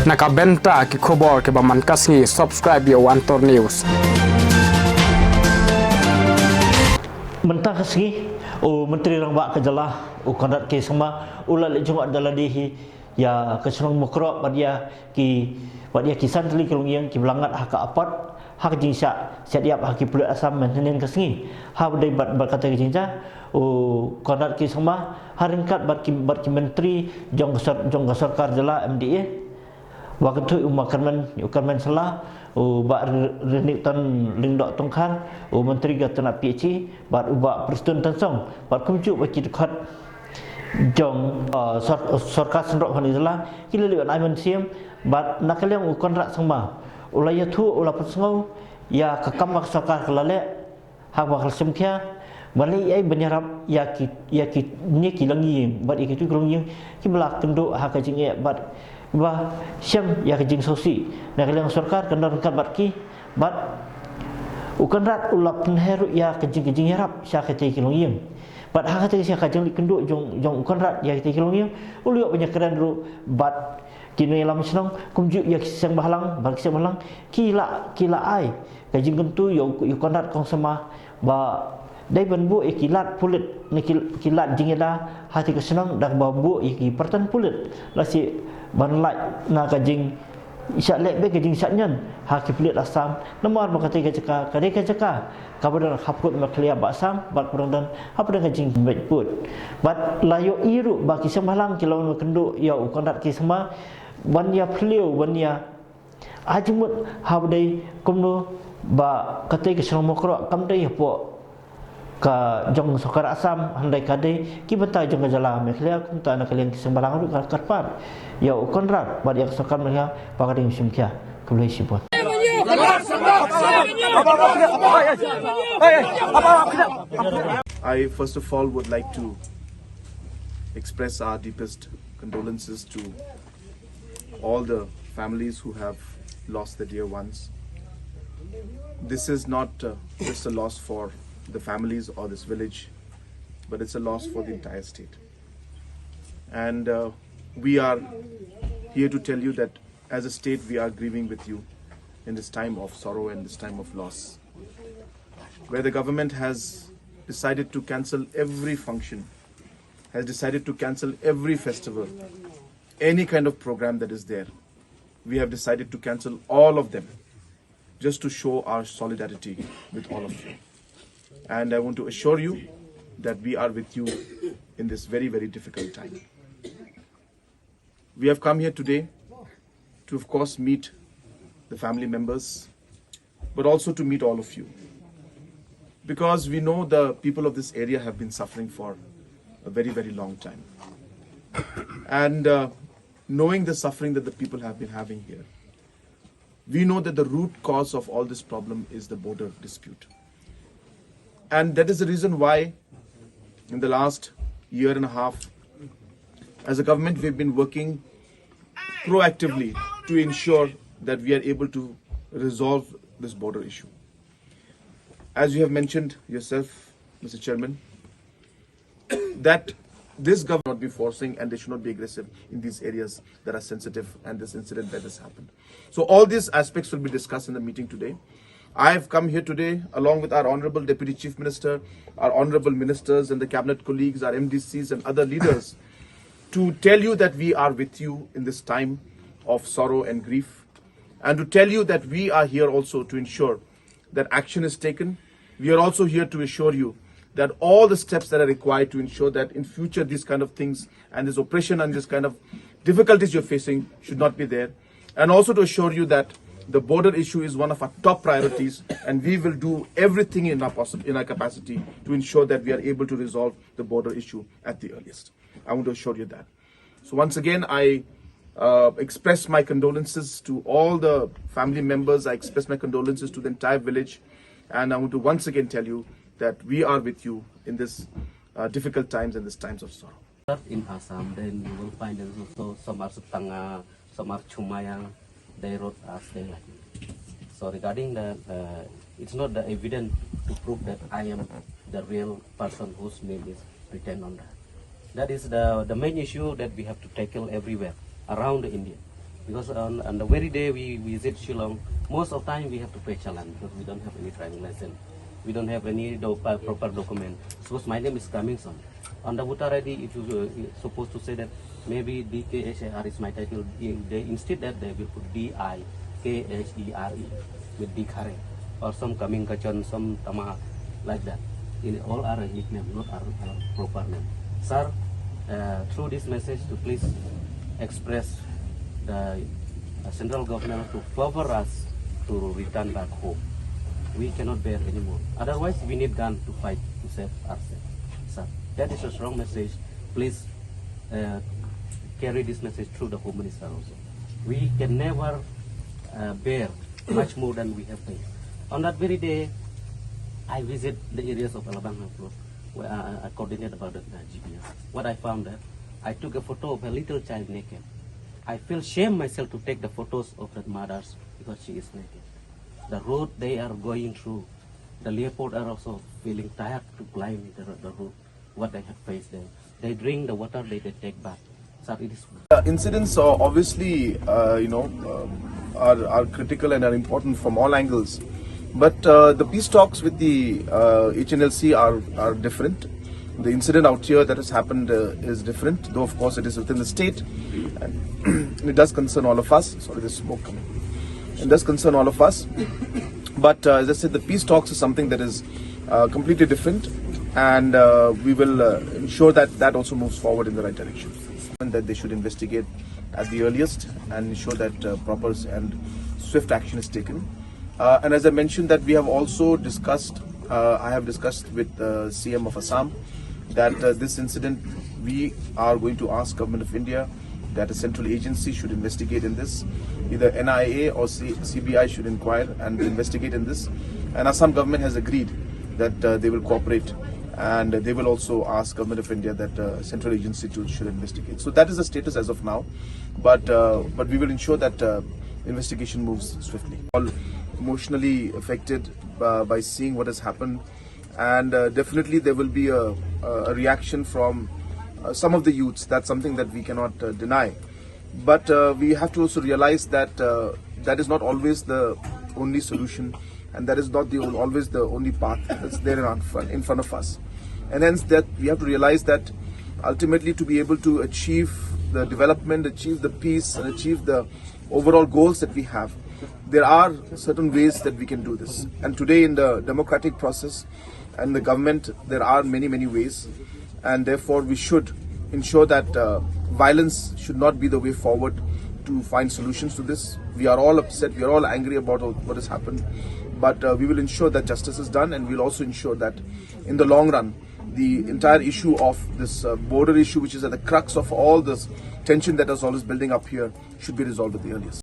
Nakabenta ki khobor ke baman kasngi subscribe yo Antor News. Mentah kasih, Menteri Rang Bak Kejalah, kandat ke sama, ulal jong adalah dihi, ya kesenang mukrok badia kisan teli kelungian ki belangat hak apat, hak jingsa, siatiap hak pulut asam menen kasih, hak debat berkata jingsa, kandat ke sama, haringkat bat ki menteri jong sarkar jala MDA. Waktu ukarman salah ubak renik tan lindok tongkan menteri gatana PhD bat ubak presiden tansong bat kumjuk baki dekat jong sarkar sendok hani salah kila liwan aiman siam bat nakaliang konrak sama ulaya tu ulapat sengau ya kakam mak sarkar kelale hak bakal semkia balik ai benyarap ya ki ni kilangi bat ikitu kilangi ki belak tenduk hak jing bat bah siam ya kejing sosi nak liang sarkar kena rengkat bat ukan rat ulap penheru ya kejing yarap sya kete kilongyem bat ha kete sya kajeng likenduk jong ukan rat ya kete kilongyem uliok banyak keran ru bat kini lam senong kumju ya kisang bahalang bat kisang bahalang kila ai kajing kentu yo ukan rat kong sama ba dai banbu kilat pulit ni kilat jingeda hati kesenang dak babu iki pertan pulit lasi banlai na kajing isyak lek be kajing saknyan haki pulit asam nomor makati kajaka kadai kajaka kabar hapkut maklia basam bat perang apa dengan kajing baik put bat layo iru baki semalang kilau kenduk ya ukondat ki sama banya pleu banya ajmut habdai komno ba katai ke selong mokro kamdai po ka jong sokar asam handai kadai ki benta jong jala meklia kum ta nak kalian sembarang ru karpat ya konrat bad yang sokar mereka pakadim simkia kulai sipot. I first of all would like to express our deepest condolences to all the families who have lost their dear ones. This is not just a loss for the families or this village, but it's a loss for the entire state. And we are here to tell you that as a state we are grieving with you in this time of sorrow and this time of loss, where the government has decided to cancel every function, has decided to cancel every festival, any kind of program that is there. We have decided to cancel all of them just to show our solidarity with all of you. And I want to assure you that we are with you in this very, very difficult time. We have come here today to, of course, meet the family members, but also to meet all of you. Because we know the people of this area have been suffering for a very, very long time. And knowing the suffering that the people have been having here, we know that the root cause of all this problem is the border dispute. And that is the reason why in the last year and a half, as a government, we've been working proactively to ensure that we are able to resolve this border issue. As you have mentioned yourself, Mr. Chairman, that this government should not be forcing and they should not be aggressive in these areas that are sensitive and this incident that has happened. So all these aspects will be discussed in the meeting today. I have come here today along with our Honorable Deputy Chief Minister, our Honorable Ministers and the Cabinet colleagues, our MDCs and other leaders to tell you that we are with you in this time of sorrow and grief, and to tell you that we are here also to ensure that action is taken. We are also here to assure you that all the steps that are required to ensure that in future these kind of things and this oppression and this kind of difficulties you're facing should not be there, and also to assure you that the border issue is one of our top priorities, and we will do everything in our capacity to ensure that we are able to resolve the border issue at the earliest. I want to assure you that. So once again, I express my condolences to all the family members. I express my condolences to the entire village, and I want to once again tell you that we are with you in this difficult times and these times of sorrow. In Assam, then you will find also some are Setanga, some are Chumayang. They wrote us there. So regarding that, it's not the evidence to prove that I am the real person whose name is written on that. That is the main issue that we have to tackle everywhere around India. Because on the very day we visit Shillong, most of the time we have to pay challan because we don't have any driving license. We don't have any proper document. Suppose my name is coming son. On the voter ID, if you supposed to say that maybe DKSHR is my title, instead that they will put DIKHERE with Dikhare or some coming kachan, some tama like that. In all are a nickname, not our proper name. Sir, through this message to please express the central government to favor us to return back home. We cannot bear anymore. Otherwise, we need gun to fight to save ourselves. Sir, that is a strong message. Please carry this message through the Home Minister also. We can never bear much more than we have paid. On that very day, I visit the areas of Alabang Road where I coordinate about the GPS. What I found that I took a photo of a little child naked. I feel shame myself to take the photos of that mothers because she is naked. The road they are going through, the leopard are also feeling tired to climb the road. What they have faced there, they drink the water, they take bath. So it is. Incidents are obviously, are critical and are important from all angles. But the peace talks with the HNLC are different. The incident out here that has happened is different, though of course it is within the state. And it does concern all of us. Sorry, there's smoke coming. It does concern all of us. But as I said, the peace talks is something that is completely different. And we will ensure that that also moves forward in the right direction. And that they should investigate at the earliest and ensure that proper and swift action is taken. And as I mentioned that we have also discussed, I have discussed with CM of Assam that this incident, we are going to ask Government of India that a central agency should investigate in this. Either NIA or CBI should inquire and investigate in this. And Assam government has agreed that they will cooperate, and they will also ask Government of India that central agency should investigate. So that is the status as of now, but we will ensure that investigation moves swiftly. All emotionally affected by seeing what has happened, and definitely there will be a reaction from some of the youths. That's something that we cannot deny. But we have to also realize that that is not always the only solution, and that is not always the only path that's there in front of us. And hence that we have to realize that ultimately to be able to achieve the development, achieve the peace, and achieve the overall goals that we have, there are certain ways that we can do this. And today in the democratic process and the government, there are many, many ways. And therefore we should ensure that violence should not be the way forward to find solutions to this. We are all upset, we are all angry about what has happened. But we will ensure that justice is done, and we'll also ensure that in the long run, the entire issue of this border issue, which is at the crux of all this tension that is always building up here, should be resolved at the earliest.